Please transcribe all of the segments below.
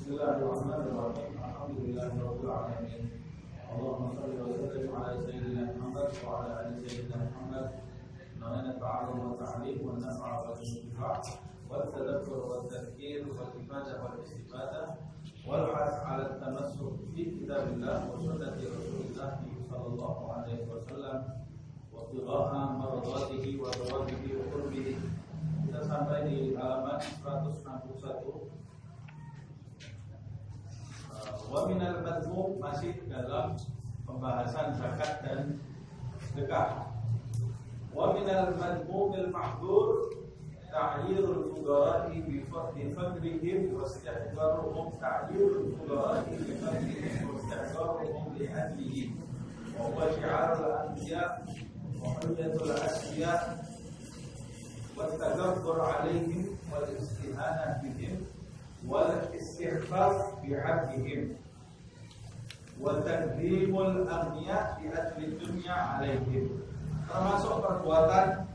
Bismillahirrahmanirrahim. Alhamdulillahirabbil alamin. Allahumma shalli wa sallim ala sayyidina Muhammad wa ala ali sayyidina Muhammad. Namanya ta'allum wa ta'lim wa naf'a wa intifah wa tadabkur wa tadhkir wa ibadah wa istifadah wal has 'ala at-tamassuk fi kitabillah wa sunnati Rasulillah sallallahu alaihi wasallam wa ibtigha'a mardatihi wa thawabihi wa qurbihi. Kita sampai di halaman 161. Wa minal madhmum, masih dalam pembahasan zakat dan sedekah. Wa minal madhmumil mahdhur ta'yirul fuqara'i bi fadlihim wa istihdaruhum ta'yirul fuqara'i bi fadlihim wa istihdaruhum li adlihim wa huwa syi'arul anbiya wa hujjatul asfiya wa tadabbur 'alaihim wal istihanah bihim wal istighfar bihaqqihim wa taqdimul aghniya bi adli dunya 'alaihim. Termasuk perbuatan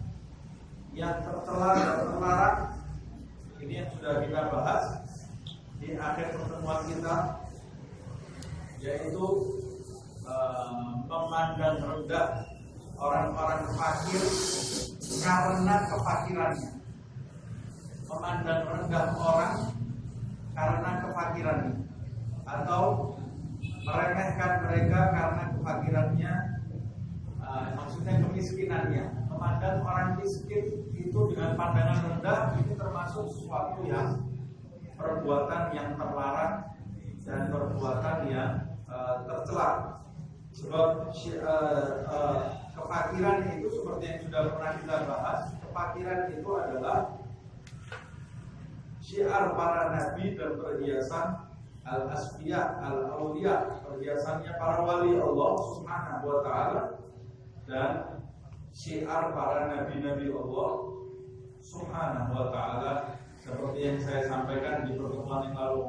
yang tercela dan terlarang ini yang sudah kita bahas di akhir pertemuan kita, yaitu memandang rendah orang-orang fakir karena kefakirannya, memandang rendah orang karena kefakirannya, atau meremehkan mereka karena kefakirannya, maksudnya kemiskinannya. Memandang orang miskin itu dengan pandangan rendah itu termasuk sesuatu yang perbuatan yang terlarang dan perbuatan yang tercela. Sebab kefakiran itu seperti yang sudah pernah kita bahas, kefakiran itu adalah syiar para nabi dan perhiasan al-asfiya, al-awliya, perhiasannya para wali Allah subhanahu wa ta'ala, dan syiar para nabi-nabi Allah subhanahu wa ta'ala, seperti yang saya sampaikan di pertemuan yang lalu.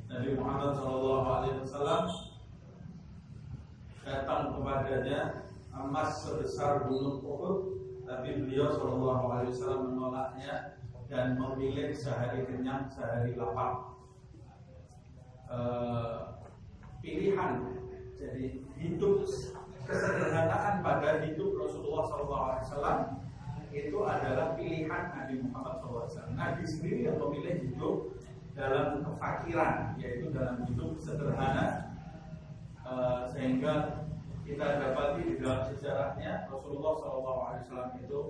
Nabi Muhammad SAW datang kepadanya emas sebesar gunung Uhud, tapi beliau SAW menolaknya dan memilih sehari kenyang sehari lapar. Pilihan, jadi hidup kesederhanaan pada hidup Rasulullah SAW itu adalah pilihan Nabi Muhammad SAW. Nabi sendiri yang memilih hidup dalam kefakiran, yaitu dalam hidup sederhana, sehingga kita dapati di dalam sejarahnya Rasulullah SAW itu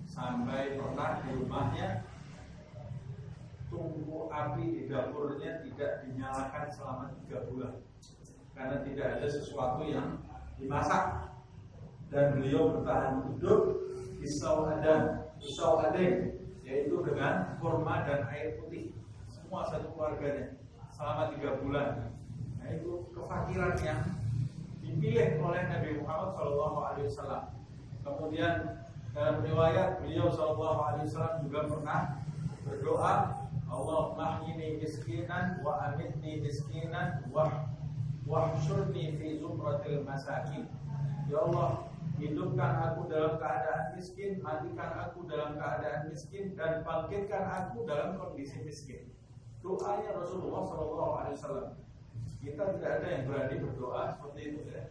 sampai pernah di rumahnya tungku api di dapurnya tidak dinyalakan selama 3 bulan karena tidak ada sesuatu yang dimasak, dan beliau bertahan hidup pisau adeng, yaitu dengan kurma dan air putih, semua satu keluarganya selama 3 bulan. Nah, itu kefakiran yang dipilih oleh Nabi Muhammad SAW. Kemudian dalam riwayat beliau SAW juga pernah berdoa, Allahumma ahyini miskinan wa amitni miskinan wahsyurni fi zumratil masakin. Ya Allah, hidupkan aku dalam keadaan miskin, matikan aku dalam keadaan miskin, dan bangkitkan aku dalam kondisi miskin. Doanya Rasulullah SAW. Kita tidak ada yang berani berdoa seperti itu ya.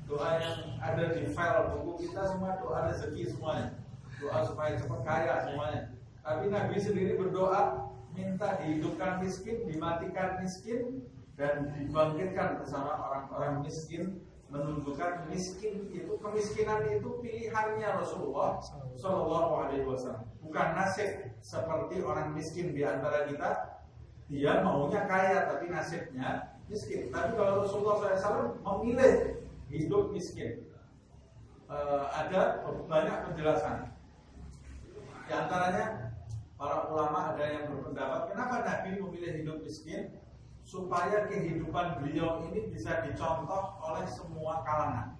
Doa yang ada di file buku kita semua doa rezeki semuanya, doa supaya cepat kaya semuanya. Tapi Nabi sendiri berdoa minta dihidupkan miskin, dimatikan miskin, dan dibangkitkan bersama orang-orang miskin, menunjukkan miskin itu, kemiskinan itu pilihannya Rasulullah SAW, bukan nasib seperti orang miskin di antara kita. Dia maunya kaya tapi nasibnya miskin. Tapi kalau Rasulullah SAW memilih hidup miskin, ada banyak penjelasan. Di antaranya para ulama ada yang berpendapat kenapa Nabi memilih hidup miskin, supaya kehidupan beliau ini bisa dicontoh oleh semua kalangan.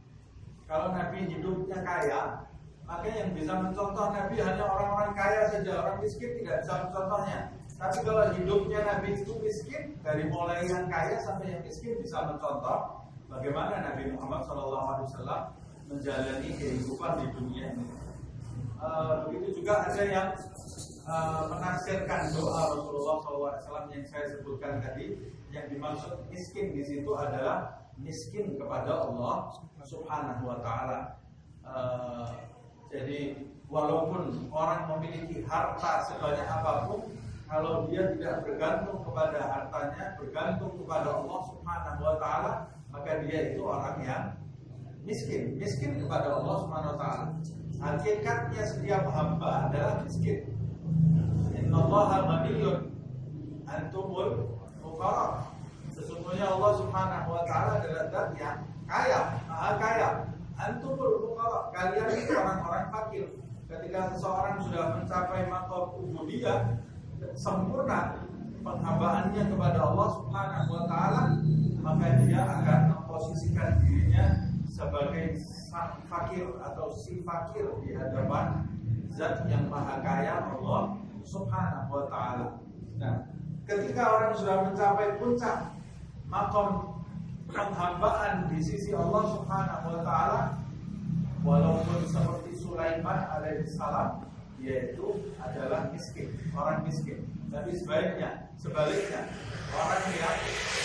Kalau Nabi hidupnya kaya, maka yang bisa mencontoh Nabi hanya orang-orang kaya saja, orang miskin tidak bisa mencontohnya. Tapi kalau hidupnya Nabi itu miskin, dari mulai yang kaya sampai yang miskin bisa mencontoh bagaimana Nabi Muhammad SAW menjalani kehidupan di dunia ini. Begitu juga ada yang menafsirkan doa Rasulullah SAW yang saya sebutkan tadi, yang dimaksud miskin di situ adalah miskin kepada Allah Subhanahu wa Ta'ala. Jadi walaupun orang memiliki harta sebanyak apapun, kalau dia tidak bergantung kepada hartanya, bergantung kepada Allah Subhanahu wa Ta'ala, maka dia itu orang yang miskin kepada Allah Subhanahu wa Ta'ala. Hakikatnya setiap hamba adalah miskin. Innallaha ghaniyyun antumul fuqara. Sesungguhnya Allah Subhanahu wa Ta'ala adalah zat yang kaya, maha kaya. Antumul fuqara, kalian itu orang-orang fakir. Ketika seseorang sudah mencapai maqam ubudiyah sempurna, penghambaannya kepada Allah Subhanahu wa Ta'ala, maka dia akan memposisikan dirinya sebagai sang fakir atau si fakir di hadapan zat yang maha kaya Allah Subhanahu wa Ta'ala. Nah, ketika orang sudah mencapai puncak maqam penghambaan di sisi Allah Subhanahu wa Ta'ala, walaupun seperti Sulaiman alaihissalam, yaitu adalah miskin, orang miskin. Tapi sebaliknya orang yang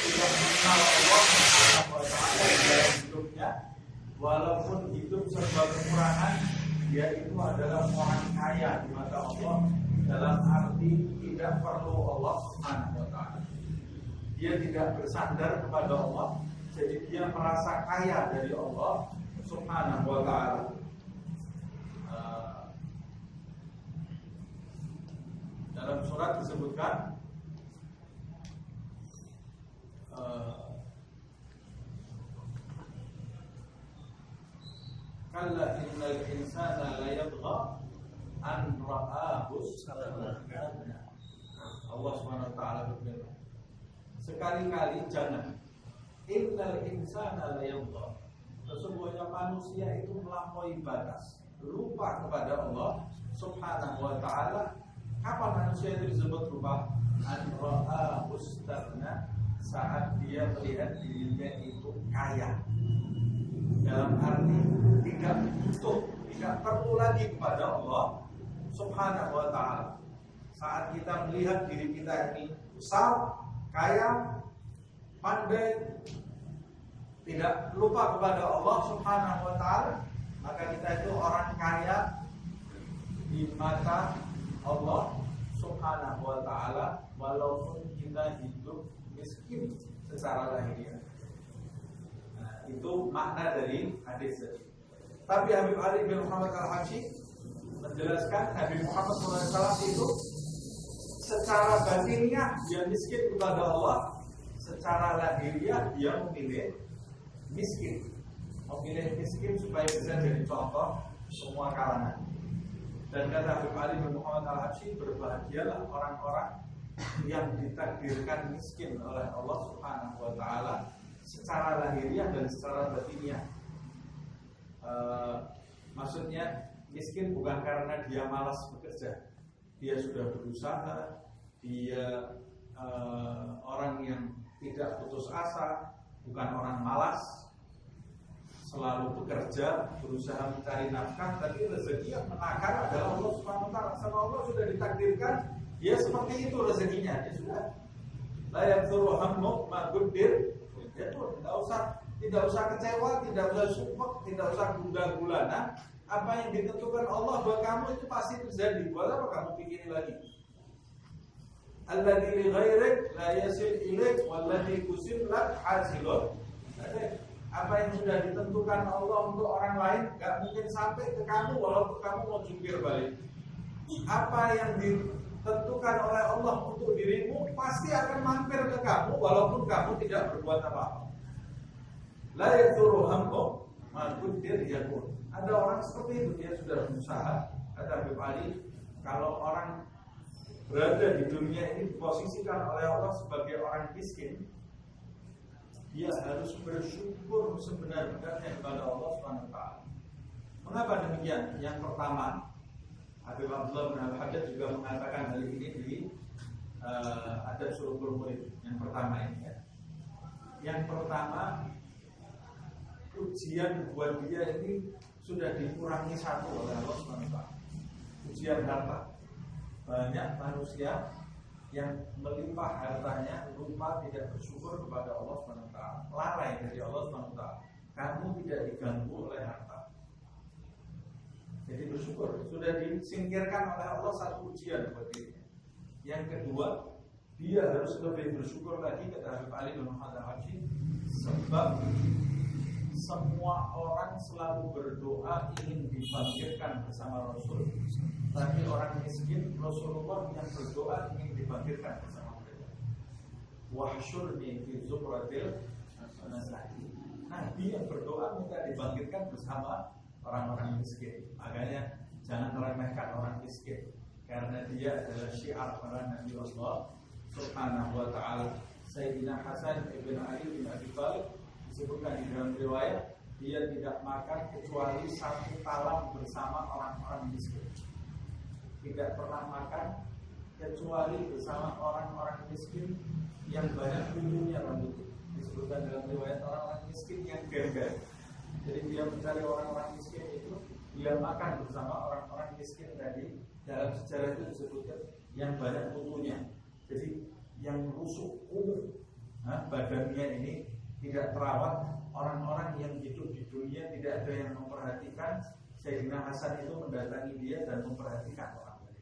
tidak mengenal Allah Subhanahu wa Ta'ala di dalam hidupnya, walaupun hidup serba kekurangan, dia itu adalah orang kaya di mata Allah, dalam arti tidak perlu Allah Subhanahu wa Ta'ala. Dia tidak bersandar kepada Allah, jadi dia merasa kaya dari Allah Subhanahu wa Ta'ala. Dalam surat disebutkan kalla innal insana la yatgha an ra'ahu istaghna. Allah Subhanahu wa Ta'ala berfirman, sekali-kali jangan, innal insana la yatgha, sesungguhnya manusia itu melampaui batas, lupa kepada Allah Subhanahu wa Ta'ala. Kapan manusia itu disebut lupa? An ra'ahu istaghna, saat dia melihat dirinya itu kaya, dalam arti tidak butuh, tidak perlu lagi kepada Allah Subhanahu wa Ta'ala. Saat kita melihat diri kita ini besar, kaya, pandai, tidak lupa kepada Allah Subhanahu wa Ta'ala, maka kita itu orang kaya di mata Allah Subhanahu Subhanahu wa taala walaupun kita hidup miskin secara lahiriah. Nah, itu makna dari hadis tadi. Tapi Habib Ali bin Muhammad Al-Habsyi menjelaskan Habib Muhammad SAW itu secara batiniah dia miskin kepada Allah, secara lahiriah dia memilih miskin, supaya bisa jadi contoh semua kalangan. Dan kata Habib Ali bin Muhammad Al-Habsyi, berbahagialah orang-orang yang ditakdirkan miskin oleh Allah Subhanahu wa taala secara lahiriah dan secara batiniah. Maksudnya miskin bukan karena dia malas bekerja, dia sudah berusaha, dia orang yang tidak putus asa, bukan orang malas, selalu bekerja, berusaha mencari nafkah, tapi rezeki yang menakar adalah Allah Subhanahu wa taala. Sama Allah sudah ditakdirkan, dia seperti itu rezekinya, dia sudah. La yaqduru hammu ma qaddir, ya tuh, tidak usah kecewa, tidak usah sumpek, tidak usah gundah-gulana. Apa yang ditentukan Allah buat kamu itu pasti terjadi. Buat apa kamu pikirin lagi? Alladzi li ghairik la yasil ilaik walladzi kusib lak hasilun. Apa yang sudah ditentukan Allah untuk orang lain gak mungkin sampai ke kamu walaupun kamu mau jungkir balik. Apa yang ditentukan oleh Allah untuk dirimu pasti akan mampir ke kamu walaupun kamu tidak berbuat apa-apa. La yaqduru hammu ma qaddir yakun. Ada orang seperti itu, dia sudah berusaha. Kata Habib Ali, kalau orang berada di dunia ini diposisikan oleh Allah sebagai orang miskin, dia harus bersyukur sebenar-benarnya kepada Allah SWT. Mengapa demikian? Yang pertama, Habib Abdullah bin Al-Haddad juga mengatakan hal ini di Adab Sulukul Murid. Yang pertama ini ya. Yang pertama, ujian buat dia ini sudah dikurangi satu oleh Allah SWT. Ujian harta. Banyak manusia yang melimpah hartanya lupa tidak bersyukur kepada Allah SWT, lalai dari Allah SWT. Kamu tidak diganggu oleh harta. Jadi bersyukur. Sudah disingkirkan oleh Allah satu ujian buat dirinya. Yang kedua, dia harus lebih bersyukur lagi, kata Habib Ali bin Muhammad Al-Habsyi, sebab semua orang selalu berdoa ingin dibangkitkan bersama Rasul. Tapi orang miskin, Rasulullah yang berdoa ingin dibangkitkan bersama mereka. Wahsyurni fi zumratil masakin. Nabi yang berdoa minta dibangkitkan bersama orang-orang miskin. Makanya jangan meremehkan orang miskin, karena dia adalah syiar para Nabi Allah Subhanahu wa taala. Sayyidina Hasan ibn Ali bin Abi Thalib disebutkan di dalam riwayat, dia tidak makan kecuali satu talam bersama orang-orang miskin. Tidak pernah makan kecuali bersama orang-orang miskin yang banyak bulunya rambutnya. Disebutkan dalam riwayat orang-orang miskin yang gagah. Jadi dia mencari orang-orang miskin itu, dia makan bersama orang-orang miskin tadi. Dalam sejarah itu disebutkan yang banyak bulunya. Jadi yang rusuk, badannya ini tidak terawat. Orang-orang yang hidup di dunia tidak ada yang memperhatikan. Sayyidina Hasan itu mendatangi dia dan memperhatikan orang tadi.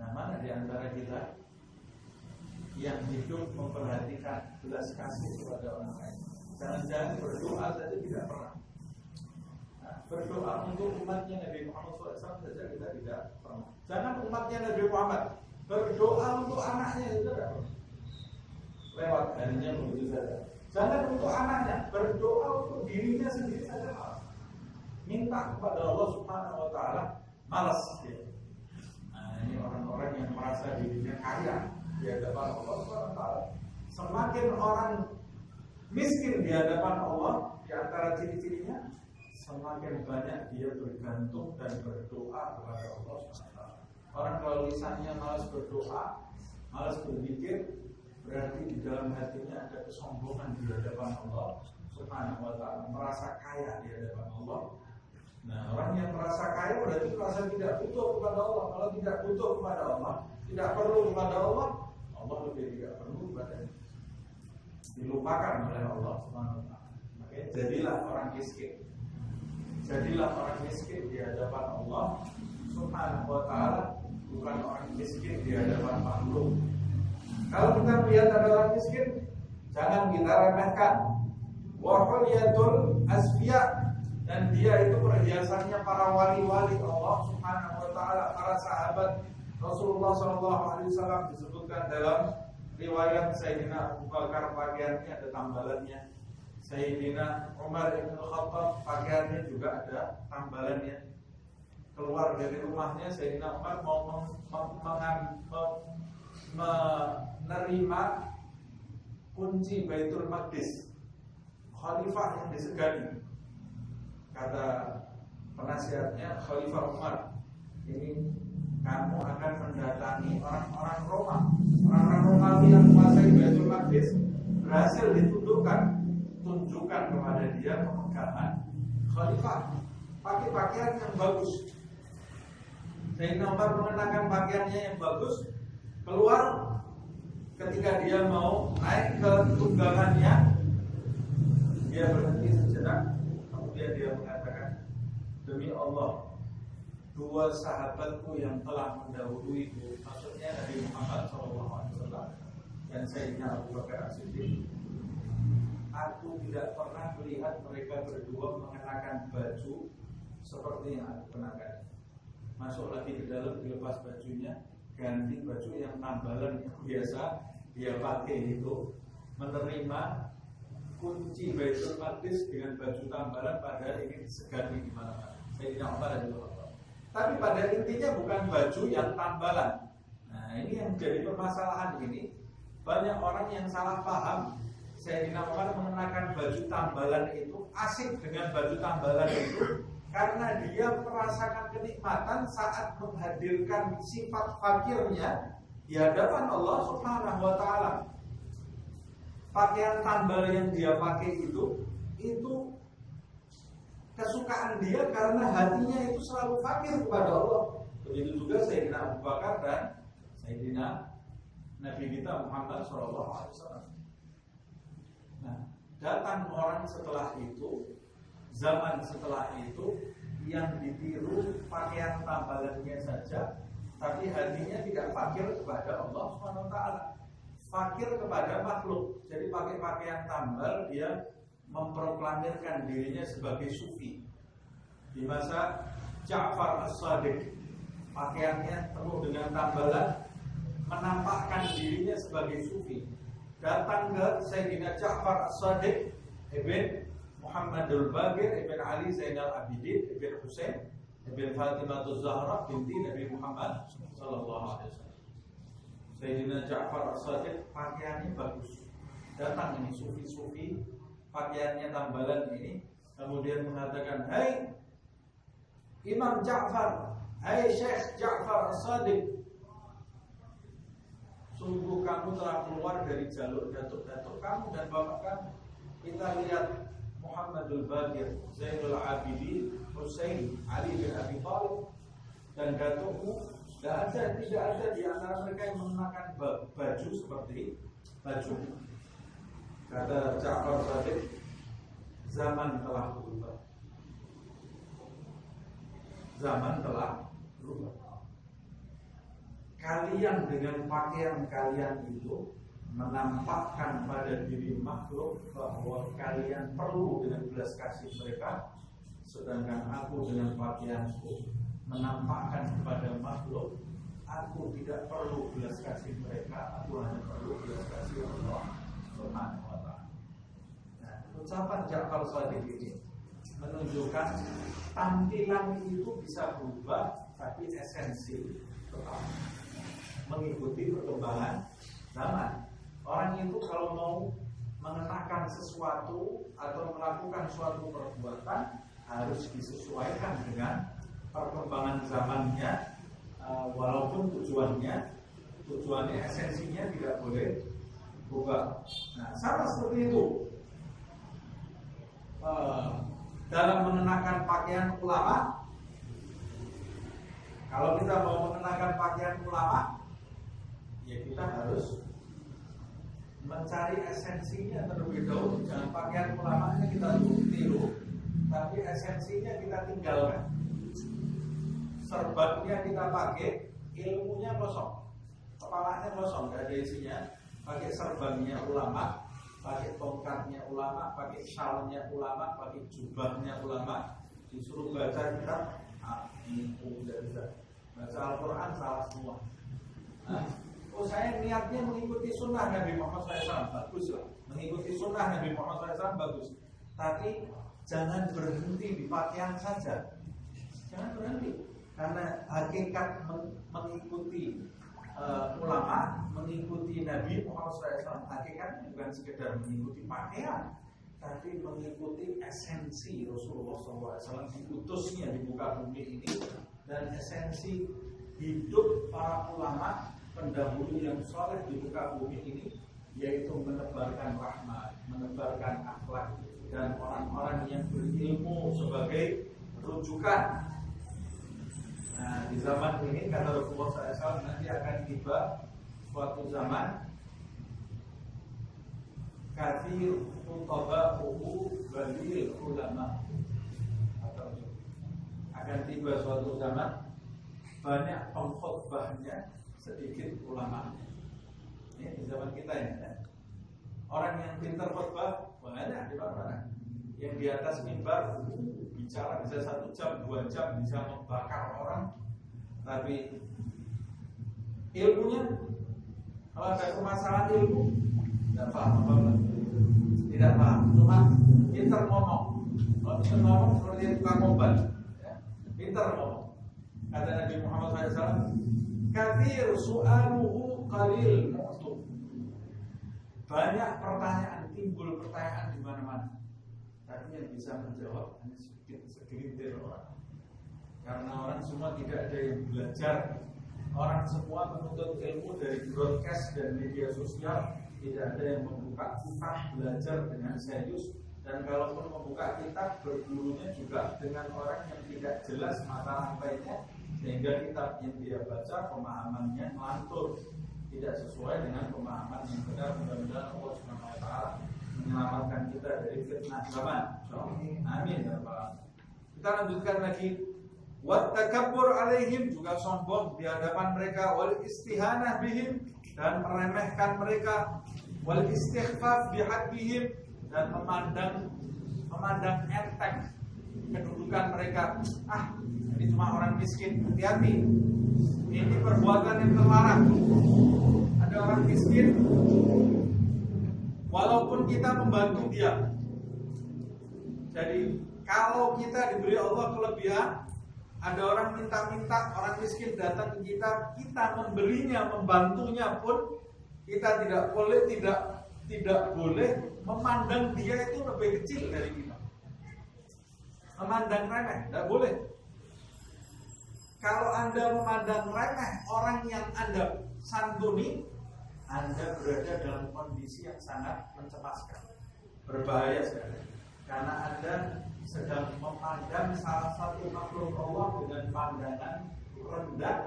Nah, mana di antara kita yang hidup memperhatikan, belas kasih kepada orang lain? Jangan-jangan berdoa saja tidak pernah. Nah, berdoa untuk umatnya Nabi Muhammad SAW saja kita tidak pernah. Jangan umatnya Nabi Muhammad, berdoa untuk anaknya itu tidak pernah. Lewat harinya begitu saja. Jangan untuk anaknya, berdoa untuk dirinya sendiri saja malas. Minta kepada Allah Subhanahu wa taala, malas dia. Nah, ini orang-orang yang merasa dirinya kaya di hadapan Allah Subhanahu wa taala. Semakin orang miskin di hadapan Allah, di antara ciri-cirinya, semakin banyak dia bergantung dan berdoa kepada Allah Subhanahu wa taala. Orang kalau lisannya malas berdoa, malas berzikir, berarti di dalam hatinya ada kesombongan di hadapan Allah Subhanahu wa taala, merasa kaya di hadapan Allah. Nah, orang yang merasa kaya berarti merasa tidak butuh kepada Allah. Kalau tidak butuh kepada Allah, tidak perlu kepada Allah, Allah lebih tidak perlu kepadanya. Dilupakan oleh Allah Subhanahu wa taala. Makanya jadilah orang miskin. Jadilah orang miskin di hadapan Allah Subhanahu wa taala bukan orang miskin di hadapan makhluk. Kalau kita melihat ada orang miskin, jangan kita remehkan. Wa hulyatul asfiya, dan dia itu perhiasannya para wali-wali Allah Subhanahu wa taala, para sahabat Rasulullah SAW. Disebutkan dalam riwayat Sayyidina Abu Bakar pakaiannya ada tambalannya, Sayyidina Umar bin Khattab pakaiannya juga ada tambalannya. Keluar dari rumahnya Sayyidina Umar mau menerima kunci Baitul Maqdis, khalifah yang disegani. Kata penasihatnya Khalifah Umar, ini kamu akan mendatangi orang-orang Roma, orang-orang Romawi yang menguasai Baitul Maqdis, berhasil tunjukkan kepada dia pemegangan khalifah, pakai pakaian yang bagus. Sayyidina Umar mengenakan pakaiannya yang bagus, keluar. Ketika dia mau naik ke tunggangannya, dia berhenti sejenak, kemudian dia mengatakan, demi Allah, dua sahabatku yang telah mendahuluiku, maksudnya Nabi Muhammad SAW dan Sayyidina Abu Bakar As-Siddiq, aku tidak pernah melihat mereka berdua mengenakan baju seperti yang aku kenakan. Masuk lagi ke dalam, dilepas bajunya, ganti baju yang tambalan yang biasa dia pakai itu, menerima kunci Baitul Maqdis dengan baju tambalan, padahal ini disegani di mana-mana. Sayyidina Umar adalah. Tapi pada intinya bukan baju yang tambalan. Nah, ini yang jadi permasalahan ini. Banyak orang yang salah paham. Sayyidina Umar mengenakan baju tambalan itu, asik dengan baju tambalan itu, karena dia merasakan kenikmatan saat menghadirkan sifat fakirnya di hadapan Allah Subhanahu wa taala. Pakaian tambal yang dia pakai itu kesukaan dia karena hatinya itu selalu fakir kepada Allah. Begitu juga Sayyidina Abu Bakar dan Sayyidina Nabi kita Muhammad SAW. Nah, datang orang setelah itu, zaman setelah itu, yang ditiru pakaian tambalannya saja, tapi hatinya tidak fakir kepada Allah SWT, fakir kepada makhluk. Jadi pakai pakaian tambal, dia memproklamirkan dirinya sebagai sufi. Di masa Ja'far As-Sadiq, pakaiannya penuh dengan tambalan, menampakkan dirinya sebagai sufi. Datang ke Sayyidina Ja'far As-Sadiq Ibn Muhammadul Baqir Ibn Ali Zainal Abidin Ibn Husain Ibn Fatimah Zahra binti Nabi Muhammad Sallallahu Alaihi Wasallam. Sayyidina Ja'far As-Sadiq pakaiannya bagus. Datang ini sufi-sufi, pakaiannya tambalan ini, kemudian mengatakan, "Hai Imam Ja'far, hai Syekh Ja'far As-Sadiq, sungguh kamu telah keluar dari jalur datuk-datuk kamu dan bapak kamu. Kita lihat Muhammadul Baqir, Zainul Abidin, Husain, Ali bin Abi Thalib, dan datukmu, tidak ada di antara mereka yang mengenakan baju seperti baju." Kata Ja'far As-Sadiq, zaman telah berubah. Zaman telah berubah. Kalian dengan pakaian kalian itu menampakkan pada diri makhluk bahwa kalian perlu dengan belas kasih mereka, sedangkan aku dengan pakaianku menampakkan kepada makhluk aku tidak perlu belas kasih mereka, aku hanya perlu belas kasih Allah Subhanahu wa ta'ala. Nah, ucapan Ja'far As-Sadiq ini menunjukkan tampilan itu bisa berubah, tapi esensi tetap mengikuti perkembangan zaman. Orang itu kalau mau mengenakan sesuatu atau melakukan suatu perbuatan harus disesuaikan dengan perkembangan zamannya, walaupun tujuannya esensinya tidak boleh berubah. Nah, sama seperti itu dalam mengenakan pakaian ulama. Kalau kita mau mengenakan pakaian ulama, ya kita harus mencari esensinya terlebih dahulu. Jangan pakaian ulamanya kita tiru, tapi esensinya kita tinggalkan. Serbannya kita pakai, ilmunya kosong, kepalanya kosong, nggak ada isinya. Pakai serbannya ulama, pakai tongkatnya ulama, pakai syalnya ulama, pakai jubahnya ulama, disuruh baca kitab, tidak bisa. Baca Al-Quran salah semua. Nah, saya niatnya mengikuti sunnah Nabi Muhammad SAW, bagus lah. Mengikuti sunnah Nabi Muhammad SAW bagus. Tapi jangan berhenti di pakaian saja. Jangan berhenti. Karena hakikat mengikuti ulama, mengikuti Nabi Muhammad SAW, hakikatnya bukan sekedar mengikuti pakaian, tapi mengikuti esensi Rasulullah SAW, diutusnya di muka bumi ini, dan esensi hidup para ulama pendahulu yang soleh di muka bumi ini, yaitu menebarkan rahmat, menebarkan akhlak, dan orang-orang yang berilmu sebagai rujukan. Nah, di zaman ini kata Rasulullah SAW, nanti akan tiba suatu zaman kathir utaba'uhu balil ulama, atau akan tiba suatu zaman banyak pengkhotbahnya, sedikit ulama. Ini di zaman kita ini ya. Orang yang pintar khotbah banyak di mana-mana. Yang di atas mimbar bicara bisa 1 jam, 2 jam, bisa membakar orang. Tapi ilmunya, kalau ada permasalahan ilmu, tidak paham apa-apa. Tidak paham, cuma pintar ngomong. Kalau bisa ngomong seperti tukang obat, ya. Pintar ngomong. Kata Nabi Muhammad SAW, kathir su'aluhu qalil mu'tub. Banyak pertanyaan, timbul pertanyaan di mana-mana. Tapi yang bisa menjawab hanya segelintir orang. Karena orang semua tidak ada yang belajar. Orang semua menuntut ilmu dari broadcast dan media sosial. Tidak ada yang membuka kitab belajar dengan serius. Dan kalaupun membuka kitab, bergurunya juga dengan orang yang tidak jelas mata rantainya, sehingga kitab yang dia baca pemahamannya melantur, tidak sesuai dengan pemahaman yang benar. Mudah-mudahan Allah SWT menyelamatkan kita dari fitnah zaman. Amin ya Rabbal. Kita lanjutkan lagi. Wat takabbur alaihim, juga sombong di hadapan mereka, wal istihanah bihim, dan meremehkan mereka, wal istighfaf bihaqqihim, dan memandang enteng kedudukan mereka. Ini cuma orang miskin, hati-hati. Ini perbuatan yang terlarang. Ada orang miskin, walaupun kita membantu dia. Jadi kalau kita diberi Allah kelebihan, ada orang minta-minta, orang miskin datang ke kita, kita memberinya, membantunya pun, kita tidak boleh memandang dia itu lebih kecil dari kita. Memandang remeh, tidak boleh. Kalau Anda memandang remeh orang yang Anda santuni, Anda berada dalam kondisi yang sangat mencemaskan, berbahaya sekali. Karena Anda sedang memandang salah satu makhluk Allah dengan pandangan rendah,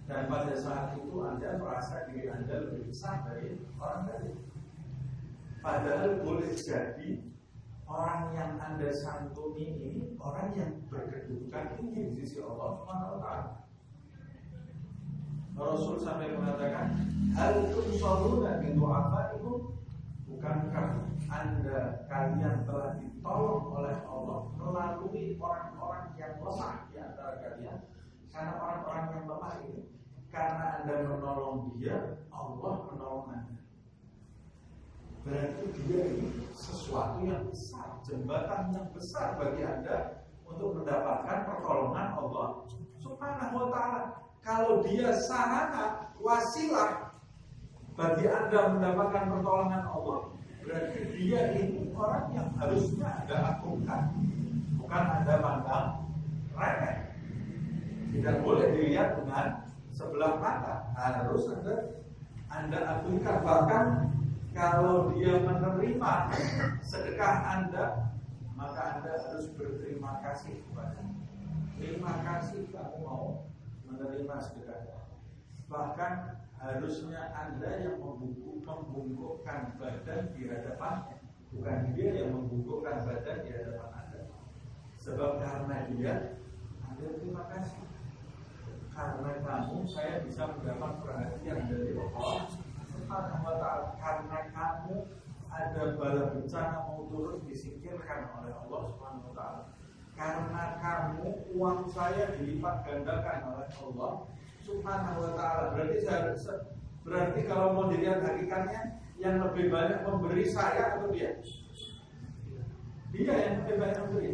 dan pada saat itu Anda merasa diri Anda lebih besar dari orang tadi. Padahal boleh jadi orang yang Anda santuni ini orang yang berkedudukan tinggi di sisi Allah SWT. Rasul sampai mengatakan, hal tunsaruna bi du'afaikum, bukankah kalian telah ditolong oleh Allah melalui orang-orang yang lemah di antara kalian? Karena orang-orang yang lemah ini, karena Anda menolong dia, Allah menolong Anda. Berarti dia ini sesuatu yang besar, jembatan yang besar bagi Anda untuk mendapatkan pertolongan Allah Subhanahu wa ta'ala. Kalau dia sarana, wasilah bagi Anda mendapatkan pertolongan Allah, berarti dia ini orang yang harusnya Anda agungkan, bukan Anda pandang remeh. Tidak boleh dilihat dengan sebelah mata, harus Anda agungkan. Bahkan kalau dia menerima sedekah Anda, maka Anda harus berterima kasih kepadanya. Terima kasih kamu mau menerima sedekah. Bahkan harusnya Anda yang membungkukkan badan di hadapannya, bukan dia yang membungkukkan badan di hadapan Anda. Sebab karena dia, Anda terima kasih. karena kamu saya bisa mendapat perhatian dari Allah Subhanahu wa ta'ala. Karena kamu ada bala bencana mau turun disingkirkan oleh Allah Subhanahu wa ta'ala. Karena kamu uang saya dilipat gandakan oleh Allah Subhanahu wa ta'ala. Berarti kalau mau dilihat hakikatnya, yang lebih banyak memberi saya atau dia? Dia yang lebih banyak memberi.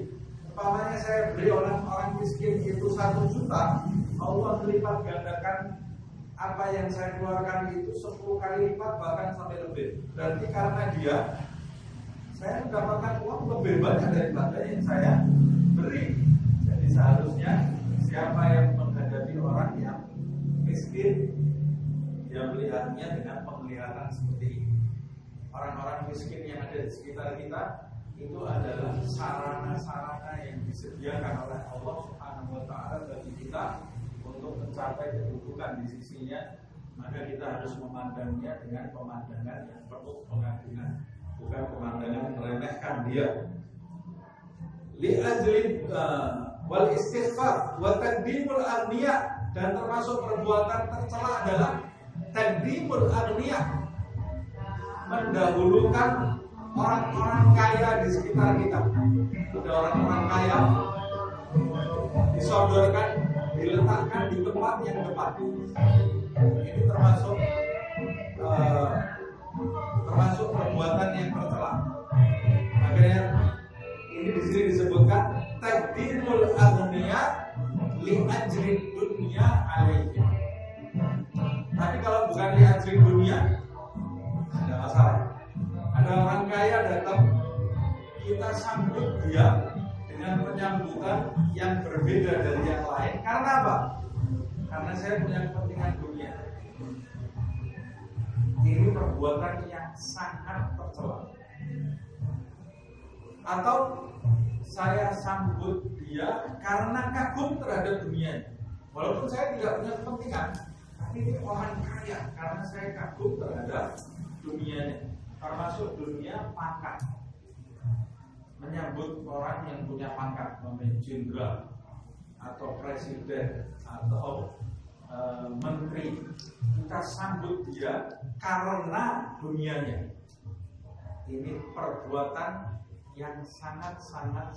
Umpamanya saya beri orang miskin itu 1 juta, Allah melipat gandakan apa yang saya keluarkan itu 10 kali lipat, bahkan sampai lebih. Berarti karena dia, saya mendapatkan uang lebih banyak daripada yang saya beri. Jadi seharusnya siapa yang menghadapi orang yang miskin, dia melihatnya dengan penglihatan seperti ini. Orang-orang miskin yang ada di sekitar kita itu adalah sarana-sarana yang disediakan oleh Allah Subhanahu wa ta'ala bagi kita untuk mencapai kedudukan di sisinya. Maka kita harus memandangnya dengan pemandangan yang penuh pengagungan, bukan pemandangan meremehkan dia. Li'ajlib wal istighfar wa taqdimul aghniya, dan termasuk perbuatan tercela adalah taqdimul aghniya, mendahulukan orang-orang kaya di sekitar kita. Ada orang-orang kaya disodorkan, diletakkan di tempat yang tepat. Ini termasuk perbuatan yang tercela. Makanya ini di sini disebutkan taqdimul aghniya li ajri dunya alaihi. Tapi kalau bukan li ajri dunya, ada masalah. Ada orang kaya datang, kita sambut dia dengan penyambutan yang berbeda dari yang lain. Karena apa? Karena saya punya kepentingan dunia. Ini perbuatan yang sangat tercela. Atau saya sambut dia karena kagum terhadap dunia. Walaupun saya tidak punya kepentingan, tapi ini orang kaya karena saya kagum terhadap dunianya. Termasuk dunia pangkat. Menyambut orang yang punya pangkat, namanya jenderal atau presiden atau menteri, kita sambut dia karena dunianya. Ini perbuatan yang sangat tercela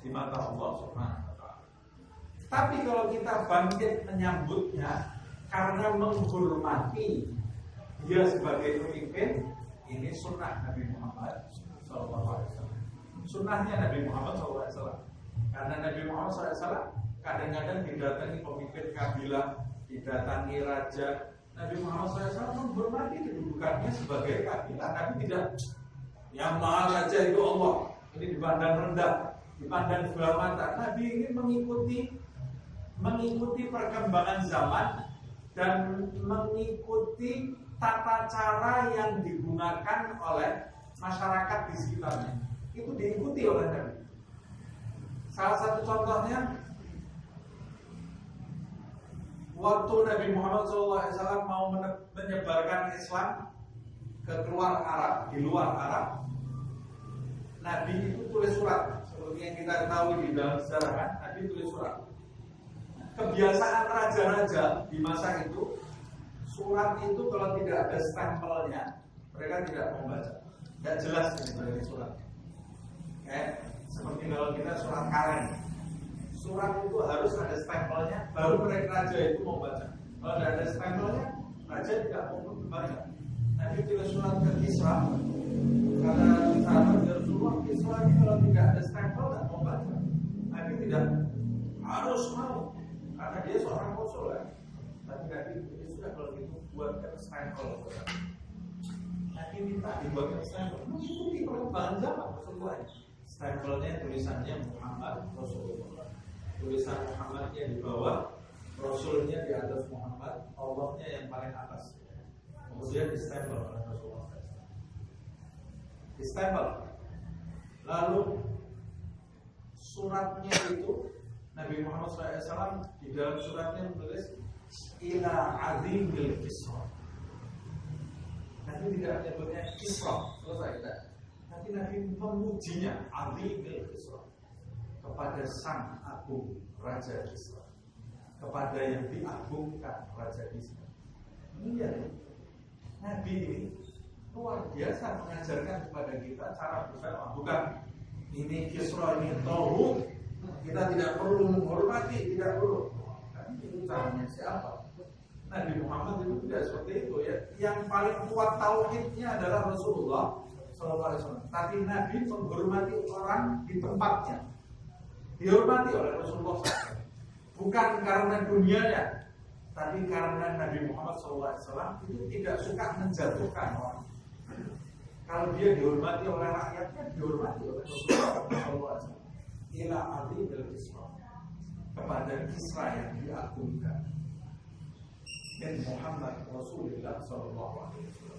di mata Allah Subhanahu wa ta'ala. Tapi kalau kita bangkit menyambutnya karena menghormati dia sebagai pemimpin, ini sunnah Nabi Muhammad SAW. Sunnahnya Nabi Muhammad SAW. Karena Nabi Muhammad SAW kadang-kadang didatangi pemimpin kabilah, didatangi raja. Nabi Muhammad SAW menghormati kedudukannya sebagai kabilah. Nabi tidak, yang maha raja itu Allah, ini dipandang rendah, dipandang sebelah mata. Nabi ini mengikuti perkembangan zaman dan mengikuti tata cara yang digunakan oleh masyarakat di sekitarnya. Itu diikuti oleh Nabi. Salah satu contohnya, waktu Nabi Muhammad SAW mau menyebarkan Islam ke luar Arab, di luar Arab, Nabi itu tulis surat. Seperti yang kita tahu di dalam sejarah kan, Nabi tulis surat. Kebiasaan raja-raja di masa itu, surat itu kalau tidak ada stempelnya, mereka tidak membaca. Tidak jelas ini dari surat. Seperti kalau kita surat kaleng, surat itu harus ada stempelnya, baru mereka raja itu mau baca. Kalau tidak ada stempelnya, raja tidak mau membaca. Nabi tulis surat ke Kisra, karena sahabat Rasulullah, Kisra ini kalau tidak ada stempel tidak mau baca. Nabi tidak harus mau, karena dia seorang rasul ya. Tapi Nabi sudah kalau gitu buatkan stempel. Nabi minta dibuatkan stempel. Mengikuti perkembangan zaman Rasulullah. Stempelnya tulisannya Muhammad Rasulullah. Tulisan Muhammadnya di bawah, Rasulnya di atas Muhammad, Allahnya yang paling atas. Kemudian distempel oleh Rasulullah. Distempel. Lalu suratnya itu Nabi Muhammad SAW di dalam suratnya menulis ila azimil Kisra. Nabi tidak menyebutnya Kisra, selesai tidak. Tapi Nabi memujinya azimil Kisra, kepada sang agung Raja Kisra. kepada yang diagungkan Raja Kisra. Iya, Nabi ini luar biasa mengajarkan kepada kita cara berdakwah. Bukan ini Kisra, ini Tauhid, kita tidak perlu menghormati, tidak perlu. Kan itu caranya siapa? Nabi Muhammad itu tidak seperti itu ya. Yang paling kuat tauhidnya adalah Rasulullah SAW. Tapi Nabi menghormati orang di tempatnya. Dihormati oleh Rasulullah SAW. Bukan karena dunianya, tapi karena Nabi Muhammad SAW itu tidak suka menjatuhkan orang. Kalau dia dihormati oleh rakyatnya, dihormati oleh Rasulullah SAW. Ila Ali al-Kisra, kepada Kisra yang diagungkan. Dan Muhammad Rasulullah SAW,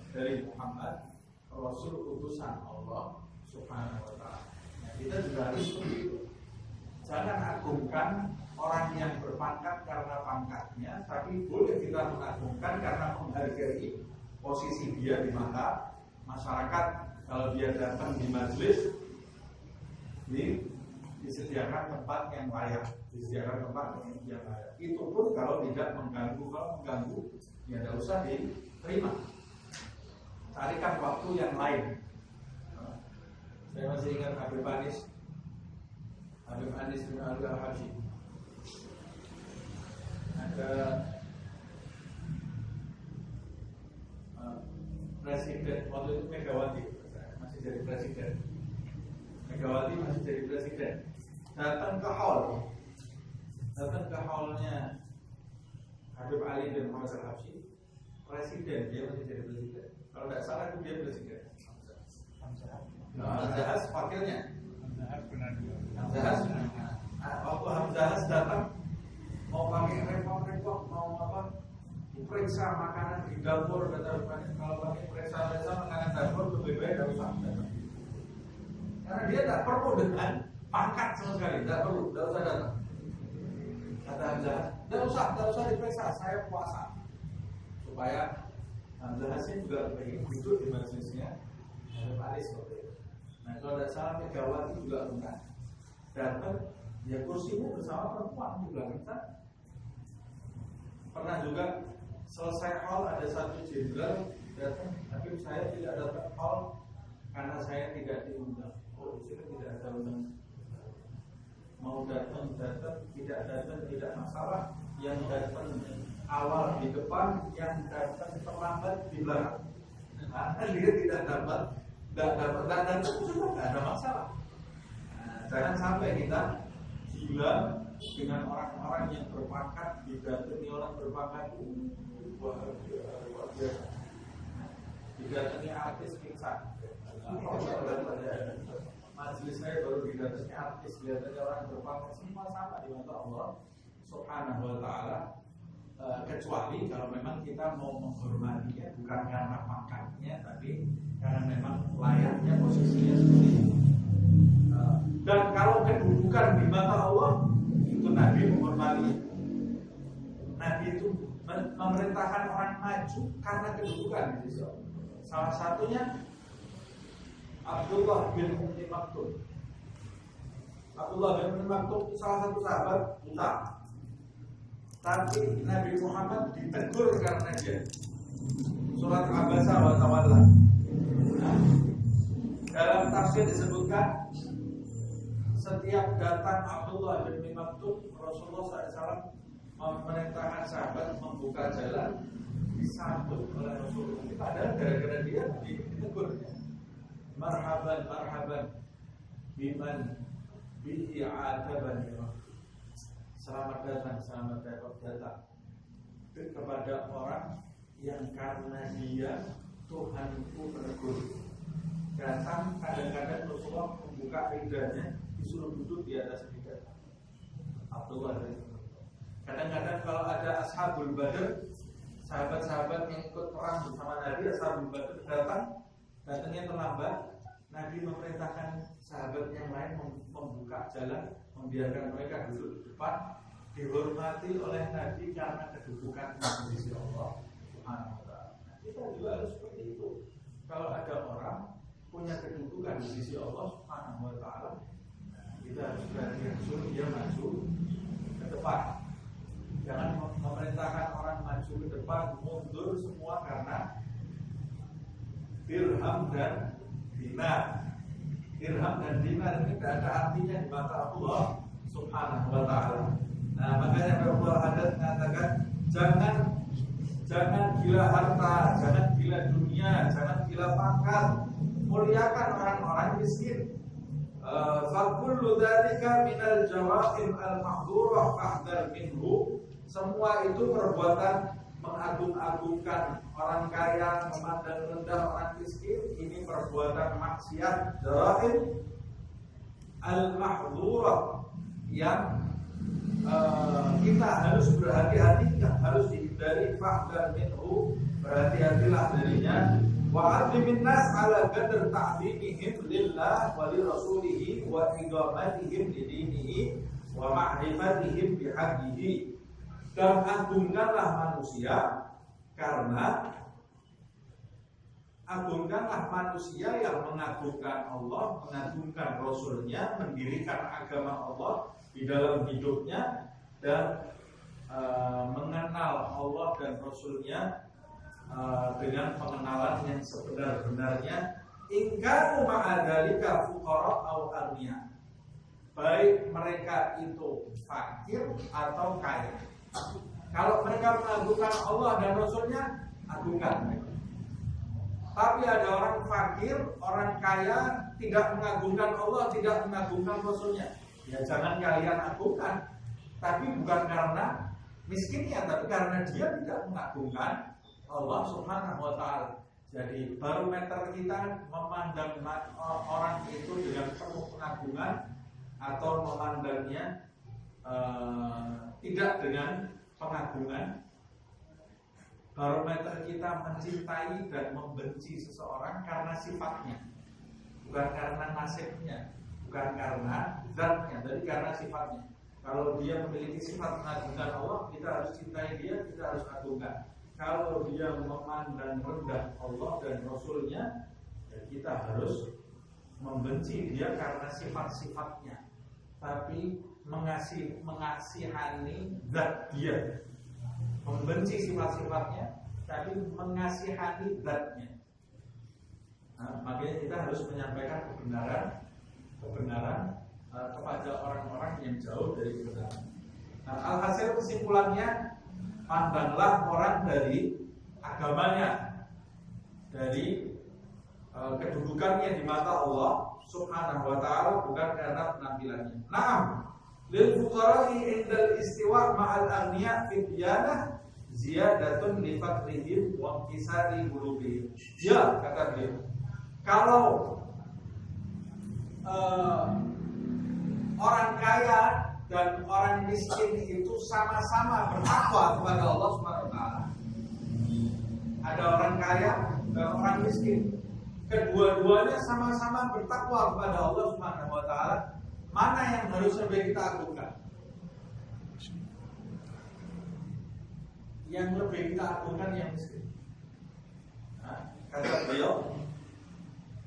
dari Muhammad Rasul utusan Allah Subhanahu wa ta'ala. Nah, kita juga harus seperti itu. Jangan agungkan orang yang berpangkat karena pangkatnya, tapi boleh kita mengagungkan karena menghargai posisi dia di mata masyarakat. Kalau dia datang di majelis, disediakan tempat yang layak, Itu pun kalau tidak mengganggu. Kalau mengganggu, ya tidak usah diterima. Carikan waktu yang lain. Saya masih ingat Habib Anis bin Ali Al-Habsyi. Ada presiden waktu itu Megawati masih jadi presiden. Datang ke hallnya Habib Ali bin Muhammad Al-Habsyi, presiden, dia masih jadi presiden. Kalau tidak salah itu dia presiden. Hamzahas wakilnya. Hamzahas. Waktu Hamzahas datang mau pakai repot, mau apa? Diperiksa makanan di dapur, kata kalau pakai periksa makanan dapur lebih baik dari usah. Karena dia tidak perlu dengan pangkat sama sekali, tidak usah datang. Kata Hamzahas, tidak usah diperiksa, saya puasa. Supaya Hamzahas ini juga ingin duduk di majelisnya Habib Ali seperti itu. Nah, kalau tidak salah Megawati juga bukan datang, ya kursimu bersama perempuan di belakang sana. Pernah juga selesai hall ada satu jenderal datang, tapi saya tidak datang hall karena saya tidak diundang. Oh, di sini tidak ada undang. Mau datang, tidak datang tidak masalah. Yang datang awal di depan, yang datang terlambat di belakang. Karena dia tidak dapat datang sudah tidak ada masalah. Nah, jangan sampai kita gila dengan orang-orang yang berpangkat, didatangi orang berpangkat luar biasa. Didatangi artis pingsan. Majelis saya baru didatangi artis, didatangi orang berpangkat, semua sama di mata Allah Subhanahu wa ta'ala. Kecuali kalau memang kita mau menghormatinya bukan karena pangkatnya, tapi karena memang layaknya posisinya seperti itu. Dan kalau kedudukan di mata Allah, itu Nabi menghormati. Nabi itu memerintahkan orang maju karena kedudukan. Salah satunya Abdullah bin Ummi Maktum. Abdullah bin Ummi Maktum salah satu sahabat buta. Tapi Nabi Muhammad ditegur karena dia. Surat Abasa wa Tawalla. Dalam tafsir disebutkan setiap datang Abdullah bin Ummi Maktum, Rasulullah SAW memerintahkan sahabat membuka jalan, disambut oleh Rasulullah. Padahal gara-gara dia ditegur. Marhaban biman bihi adabani. Selamat datang kepada orang yang karena dia Tuhanku menegur. Datang kadang-kadang Rasulullah membuka lidahnya, disuruh duduk di atas lidah. Abdullah dari kadang-kadang kalau ada Ashabul Badr, sahabat-sahabat yang ikut perang bersama Nabi, Ashabul Badr datangnya terlambat. Nabi memerintahkan sahabat yang lain membuka jalan, membiarkan mereka duduk di depan, dihormati oleh Nabi karena kedudukan di sisi Allah Subhanahu wa ta'ala. Kita juga harus seperti itu. Kalau ada orang punya kedudukan di sisi Allah Subhanahu wa ta'ala, kita harus berhati-hati, suruh dia maju ke depan. Jangan maju ke depan, mundur semua karena dirham dan dinar. Dirham dan dinar ini tidak ada artinya di mata Allah Subhanahu wa ta'ala. Nah, makanya Allah ada mengatakan jangan gila harta, jangan gila dunia, jangan gila pangkat, muliakan orang-orang miskin. Fakullu dzalika minal jawahim al-mahdhurah fahdar minhu. Semua itu perbuatan mengagung-agungkan orang kaya, memandang rendah orang miskin. Ini perbuatan maksiat, jawahim al-mahdhurah, yang kita harus berhati-hati, harus dihindari. Fahdar minhu, berhati-hatilah darinya. Wa adlimin nas ala qadr ta'dhimihim lillah wa li rasulihi wa iqamatihim li dinihi wa ma'rifatihim bihaqqihi. Dan agungkanlah manusia karena yang mengagungkan Allah, mengagungkan Rasulnya, mendirikan agama Allah di dalam hidupnya, dan mengenal Allah dan Rasulnya dengan pengenalan yang sebenar-benarnya. Ingkanu ma'adhalika fuqara au aghnia, baik mereka itu fakir atau kaya. Kalau mereka mengagungkan Allah dan Rasulnya, agungkan mereka. Tapi ada orang fakir, orang kaya, tidak mengagungkan Allah, tidak mengagungkan Rasulnya, ya jangan kalian agungkan. Tapi bukan karena miskinnya, tapi karena dia tidak mengagungkan Allah Subhanahu wa ta'ala. Jadi barometer kita memandang orang itu dengan penuh pengagungan atau memandangnya tidak dengan pengagungan. Barometer kita mencintai dan membenci seseorang karena sifatnya, bukan karena nasibnya, bukan karena zatnya, tapi karena sifatnya. Kalau dia memiliki sifat mengagungkan Allah, kita harus cintai dia, kita harus agungkan. Kalau dia memandang rendah Allah dan Rasulnya, ya kita harus membenci dia karena sifat-sifatnya, tapi mengasihani zat dia. Membenci sifat-sifatnya, tapi mengasihani zatnya. Nah, makanya kita harus menyampaikan kebenaran kepada orang-orang yang jauh dari kebenaran. Nah, alhasil kesimpulannya, pandanglah orang dari agamanya, dari kedudukannya di mata Allah Subhanahu wa ta'ala, bukan karena penampilannya. Naam, lil fuqara'i indal istiwa ma'al aghniya fi diyanah ziyadatun li faqrihim wa intisari qulubihim. Ya, kata beliau, kalau orang kaya dan orang miskin itu sama-sama bertakwa kepada Allah Subhanahu wa ta'ala. Ada orang kaya dan orang miskin, kedua-duanya sama-sama bertakwa kepada Allah Subhanahu wa ta'ala. Mana yang harus lebih kita agungkan? Yang lebih kita agungkan yang miskin. Nah, kata beliau,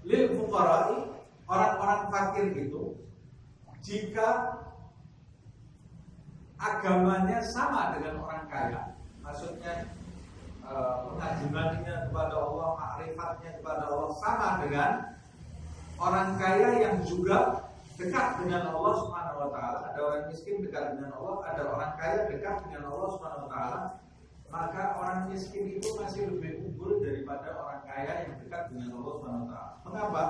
lil fuqara'i, orang-orang fakir itu, jika agamanya sama dengan orang kaya, maksudnya pengagungannya kepada Allah, ma'rifatnya kepada Allah sama dengan orang kaya yang juga dekat dengan Allah Subhanahu wa ta'ala. Ada orang miskin dekat dengan Allah, ada orang kaya dekat dengan Allah Subhanahu wa ta'ala. Maka orang miskin itu masih lebih unggul daripada orang kaya yang dekat dengan Allah Subhanahu wa ta'ala. Mengapa?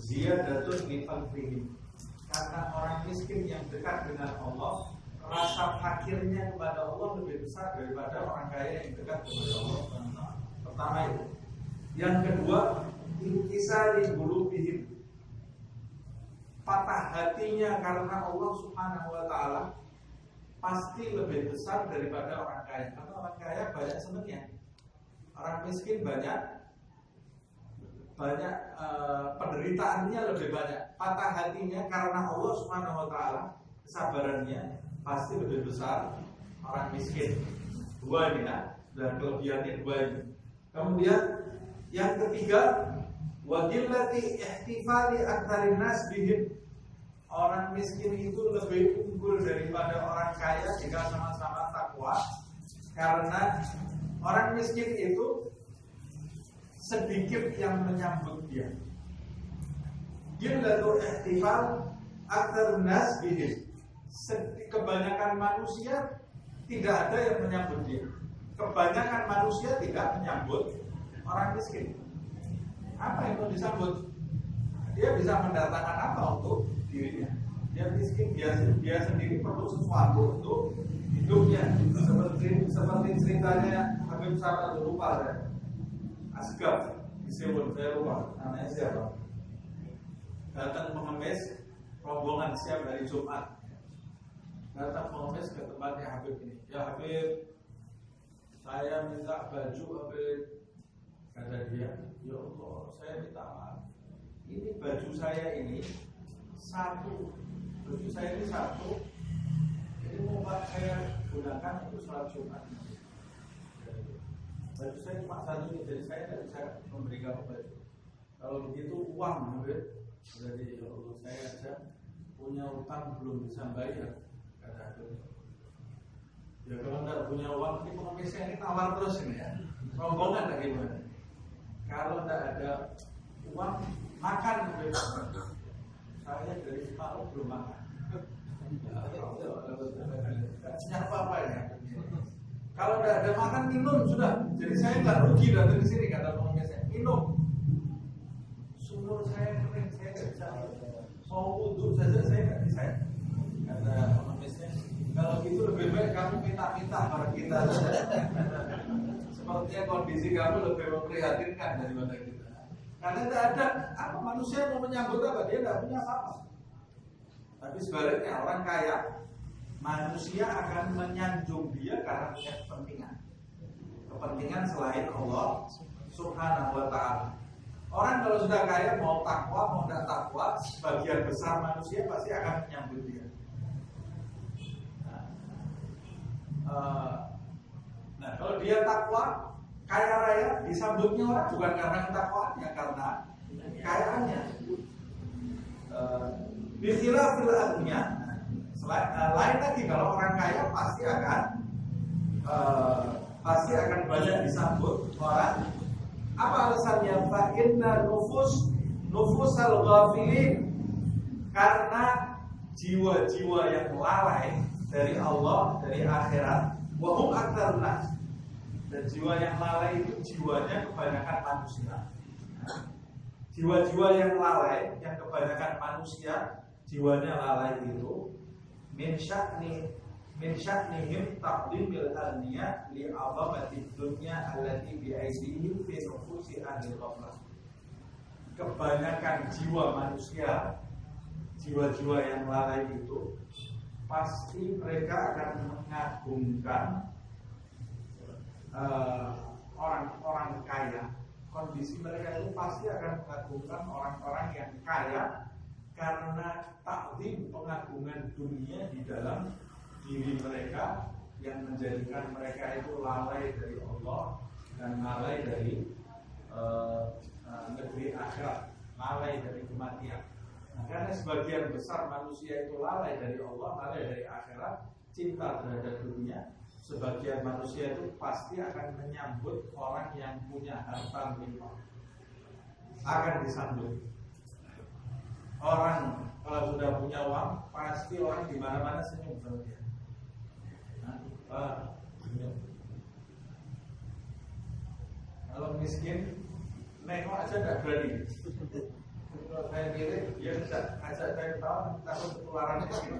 Ziyadatun li faqrihim. Karena orang miskin yang dekat dengan Allah, rasa fakirnya kepada Allah lebih besar daripada orang kaya yang dekat kepada Allah Subhanahu wa ta'ala. Pertama itu. Yang kedua, intisari qulubihim, patah hatinya karena Allah Subhanahu wa ta'ala pasti lebih besar daripada orang kaya. Karena orang kaya banyak senangnya, orang miskin banyak penderitaannya lebih banyak. Patah hatinya karena Allah Subhanahu wa ta'ala, kesabarannya pasti lebih besar orang miskin. Dua ini ya, dan kelebihannya dua ini. Kemudian yang ketiga, wajillati ihtifali aktarin nas bihim. Orang miskin itu lebih unggul daripada orang kaya jika sama-sama takwa Karena orang miskin itu sedikit yang menyambut dia. Jumlatul ihtifal aktsarun nas bihim. Kebanyakan manusia tidak ada yang menyambut dia. Kebanyakan manusia tidak menyambut orang miskin. Apa yang mau disambut? Dia bisa mendatangkan apa untuk dirinya? Dia miskin, dia sendiri perlu sesuatu untuk hidupnya. Seperti ceritanya Habib Samad lupa saya. Asgaf, disebut saya lupa namanya siapa. Datang pengemis rombongan siap dari Jumat. Datang pengemis ke tempatnya Habib ini. Ya Habib, saya minta baju Habib. Kata dia, ya Allah, saya minta maaf. Ini baju saya ini satu. Baju saya ini satu. Ini mau saya gunakan untuk sholat Jumat. Baju saya cuma satu ini, jadi saya tidak bisa memberikan baju. Kalau begitu uang, Habib. Jadi ya Allah, saya aja punya utang belum bisa bayar. Kata Habib. Ya kalau tidak punya uang, ini pengemisnya ini tawar terus ini ya. Rombongan tak gimana? Kalau tidak ada uang, makan Habib. Saya dari separuh belum makan. Siapa apa ya? Kalau tidak ada makan minum sudah. Jadi saya nggak rugi datang di sini kata pengemisnya. Minum. Sumur saya kering, saya nggak bisa. Mau wudhu saja saya nggak bisa. Kata pengemisnya. Kalau gitu lebih baik kamu minta-minta pada kita. Sepertinya kondisi kamu lebih memprihatinkan daripada kita. Karena tidak ada apa manusia mau menyambut apa, dia tidak punya apa-apa. Tapi sebaliknya orang kaya, manusia akan menyanjung dia karena punya kepentingan. Kepentingan selain Allah Subhanahu wa ta'ala. Orang kalau sudah kaya mau takwa mau tidak takwa, sebagian besar manusia pasti akan menyambut dia. Nah, kalau dia takwa, kaya raya, disambutnya orang bukan karena ketakwaannya, karena kekayaannya. Bikhilafil aghnia, lain lagi kalau orang kaya pasti akan banyak disambut orang. Apa alasannya? Fa inna nufusal ghafilin, karena jiwa-jiwa yang lalai dari Allah, dari akhirat, wa hum aktsarun nas. Dan jiwa yang lalai itu jiwanya kebanyakan manusia. Jiwa-jiwa yang lalai, yang kebanyakan manusia, jiwanya lalai itu min sya'nihim taqdimil arniya li 'azamati dunya allati bi aydihim fi nufusi ahli ghaflah. Kebanyakan jiwa manusia, jiwa-jiwa yang lalai itu pasti mereka akan mengagungkan orang-orang kaya. Kondisi mereka itu pasti akan mengagungkan orang-orang yang kaya karena takdim, pengagungan dunia di dalam diri mereka yang menjadikan mereka itu lalai dari Allah dan lalai dari negeri akhirat, lalai dari kematian. Nah, karena sebagian besar manusia itu lalai dari Allah, lalai dari akhirat, cinta terhadap dunia, sebagian manusia itu pasti akan menyambut orang yang punya harta melimpah, akan disambut. Orang kalau sudah punya uang, pasti orang di mana-mana senyum sama dia. Senyum. Kalau miskin, nengok aja tidak berani. Kalau saya mirip, dia bisa ajak saya tahu, takut ketularan miskin.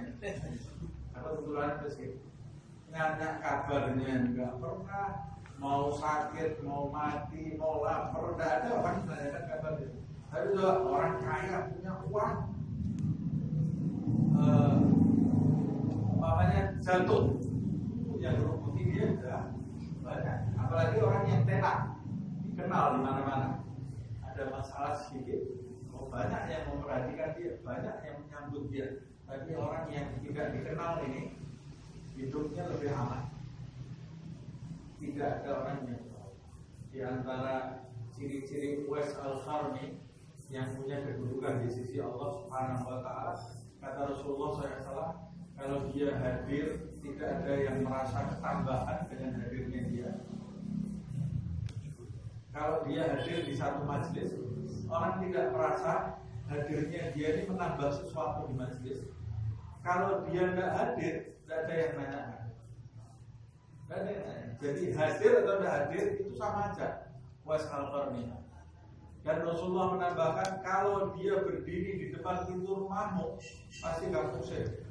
Takut ketularan miskin. Nanya kabarnya enggak pernah, mau sakit, mau mati, mau lapar, tidak ada orang menanyakan kabarnya. Tapi juga orang kaya punya uang, makanya jatuh, punya huruf putih dia sudah banyak. Apalagi orang yang tenar, dikenal di mana-mana. Ada masalah sedikit, banyak yang memperhatikan dia, banyak yang menyambut dia. Tapi orang yang tidak dikenal ini hidupnya lebih aman. Tidak ada orang yang tahu. Di antara ciri-ciri Uwais Al-Qarni yang punya kedudukan di sisi Allah Subhanahu wa ta'ala, kata Rasulullah SAW, kalau dia hadir tidak ada yang merasa ketambahan dengan hadirnya dia. Kalau dia hadir di satu majelis, orang tidak merasa hadirnya dia ini menambah sesuatu di majelis. Kalau dia nggak hadir, tidak ada yang nanya. Jadi hadir atau tidak hadir itu sama aja. Wasal-qarni. Dan Rasulullah menambahkan, kalau dia berdiri di depan pintu rumahmu, pasti kamu usir.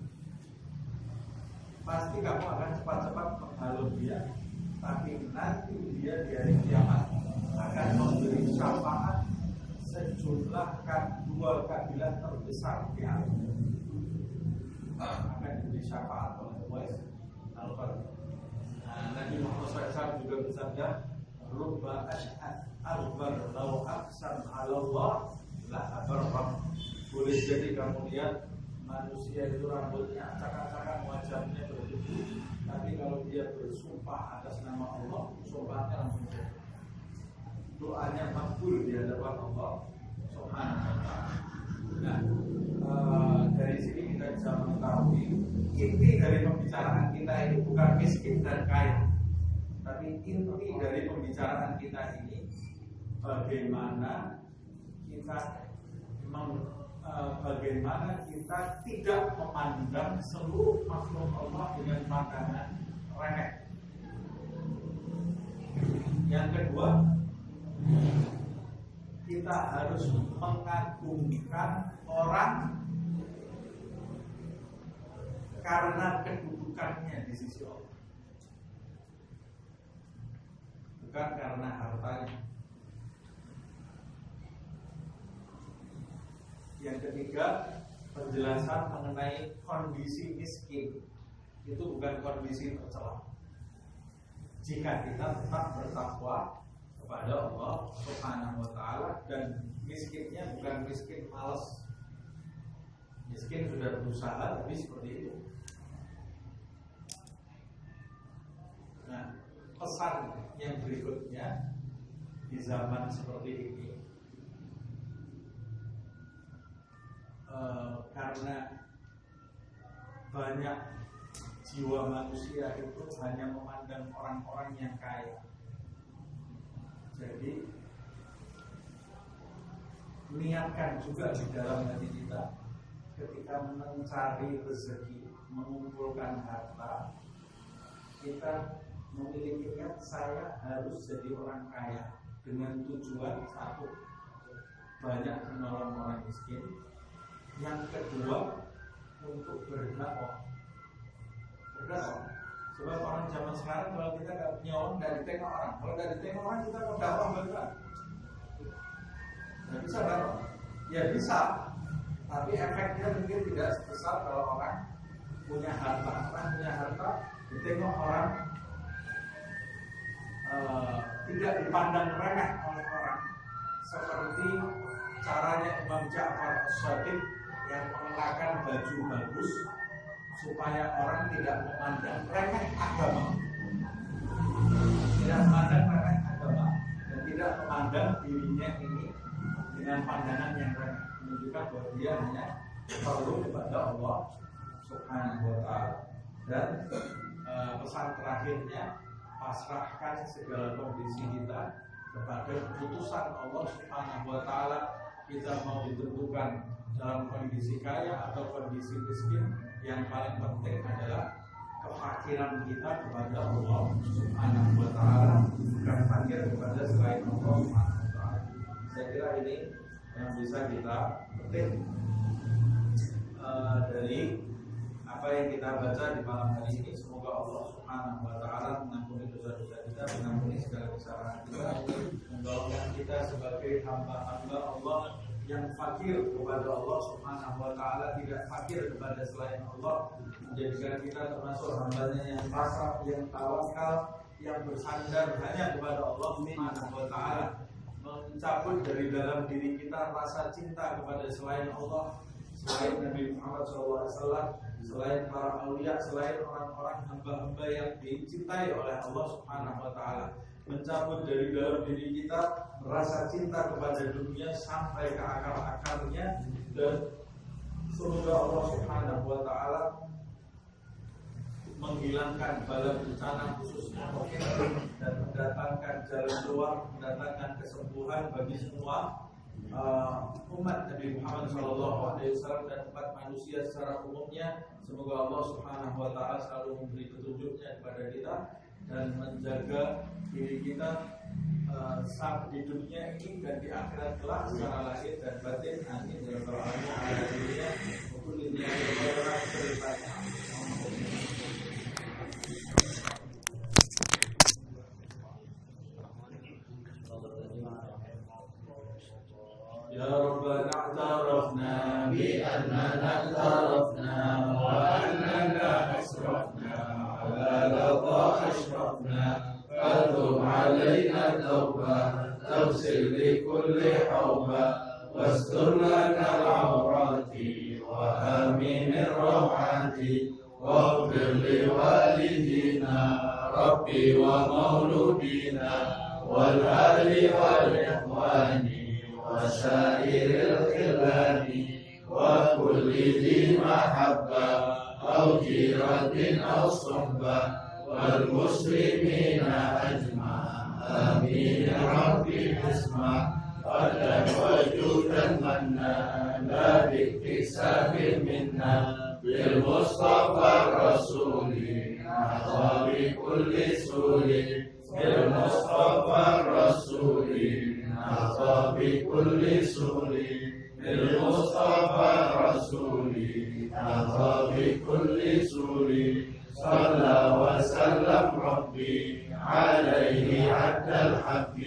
Pasti kamu akan cepat-cepat menghalau dia. Tapi nanti dia di hari kiamat akan memberi syafaat sejumlah dua kabilah terbesar di alam. Akan diberi syafaat oleh Uwais al-Qarni. Nabi Muhammad SAW juga bersabda, Rubba ash'ad akbar law aqsam 'ala Allah la abarram. Boleh jadi kamu lihat manusia itu rambutnya acak-acakan, wajahnya berdebu, tapi kalau dia bersumpah atas nama Allah, sumpahnya langsung jadi. Doanya makbul di hadapan Allah Subhanahu wa ta'ala. Nah, dari sini kita bisa mengetahui inti dari pembicaraan kita ini bukan miskin dan kaya, tapi inti dari pembicaraan kita ini bagaimana kita tidak memandang seluruh makhluk Allah dengan pandangan remeh. Yang kedua, kita harus mengagungkan orang karena kedudukannya di sisi Allah, bukan karena hartanya. Yang ketiga, penjelasan mengenai kondisi miskin itu bukan kondisi tercela jika kita tetap bertakwa kepada Allah Subhanahu wa ta'ala. Dan miskinnya bukan miskin malas, miskin sudah berusaha tapi seperti itu. Nah, pesan yang berikutnya di zaman seperti ini, karena banyak jiwa manusia itu hanya memandang orang-orang yang kaya. Jadi niatkan juga di dalam hati kita ketika mencari rezeki, mengumpulkan harta, kita memiliki niat saya harus jadi orang kaya dengan tujuan satu, banyak menolong orang miskin. Yang kedua, untuk berdakwah. Sebab orang zaman sekarang kalau kita nggak punya uang, nggak ditengok orang. Kalau nggak ditengok orang, kita mau dakwah bagaimana? Nggak bisa dakwah. Ya bisa, tapi efeknya mungkin tidak sebesar kalau orang punya harta. Orang punya harta, ditengok orang, tidak dipandang remeh oleh orang. Seperti caranya Imam Ja'far As-Shadiq yang mengenakan baju bagus supaya orang tidak memandang remeh agama, tidak memandang remeh agama, dan tidak memandang dirinya ini dengan pandangan yang remeh, menunjukkan bahwa dia hanya perlu kepada Allah Subhanahu wa ta'ala. Dan pesan terakhirnya, pasrahkan segala kondisi kita kepada keputusan Allah Subhanahu wa ta'ala. Kita mau ditentukan dalam kondisi kaya atau kondisi miskin, yang paling penting adalah kefakiran kita kepada Allah Subhanahu wa ta'ala, bukan fakir kepada selain Allah Subhanahu wa ta'ala. Saya kira ini yang bisa kita petik dari apa yang kita baca di malam hari ini. Semoga Allah Subhanahu wa ta'ala mengampuni dosa-dosa kita, mengampuni segala kesalahan kita, mendoakan kita sebagai hamba-hamba Allah yang fakir kepada Allah Subhanahu wa ta'ala, tidak fakir kepada selain Allah, menjadikan kita termasuk hambanya yang pasrah, yang tawakal, yang bersandar hanya kepada Allah Subhanahu wa ta'ala, mencabut dari dalam diri kita rasa cinta kepada selain Allah, selain Nabi Muhammad SAW, selain para aulia, selain orang-orang hamba-hamba yang dicintai oleh Allah Subhanahu wa ta'ala, mencabut dari dalam diri kita rasa cinta kepada dunia sampai ke akar-akarnya. Dan semoga Allah Subhanahu wa ta'ala menghilangkan bala bencana khususnya COVID dan mendatangkan jalan keluar, mendatangkan kesembuhan bagi semua umat Nabi Muhammad SAW dan umat manusia secara umumnya. Semoga Allah Subhanahu wa Ta'ala selalu memberi petunjuknya kepada kita dan menjaga diri kita saat di dunia ini dan di akhirat kelak secara lahir dan batin. Amin ya rabbal alamin. Untuk dunia orang ceritanya. Ya Rabbana a'tarafna bi annana a'tarafna wa annana asrafna ala laqha ashrafna fatub alaina tawbah tawsil li kulli hawba wastur lana al-awrati wa amin ar-rawati waghfir li walidina rabbi wa mauludina wal ali wal ikhwani وسائر الخلان وكل ذي محبة أو جيرة أو صحبة والمسلمين أجمع آمين ربي اسمع قدر وجودا منا لا باكتساب منا بالمصطفى الرسول نحظى بكل سور بالمصطفى الرسول نحظى بكل سور بالمصطفى الرسول نحظى بكل سور صلى وسلم ربي عليه عد الحق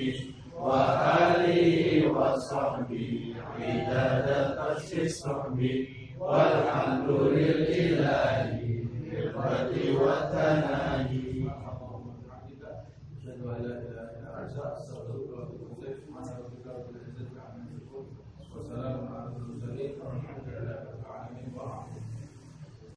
وآله وصحبه عداد قش الصحب والحمد لله بالقدر والتناهي. أشهد أن لا إله إلا أنت أستغفرك وأتوب إليك.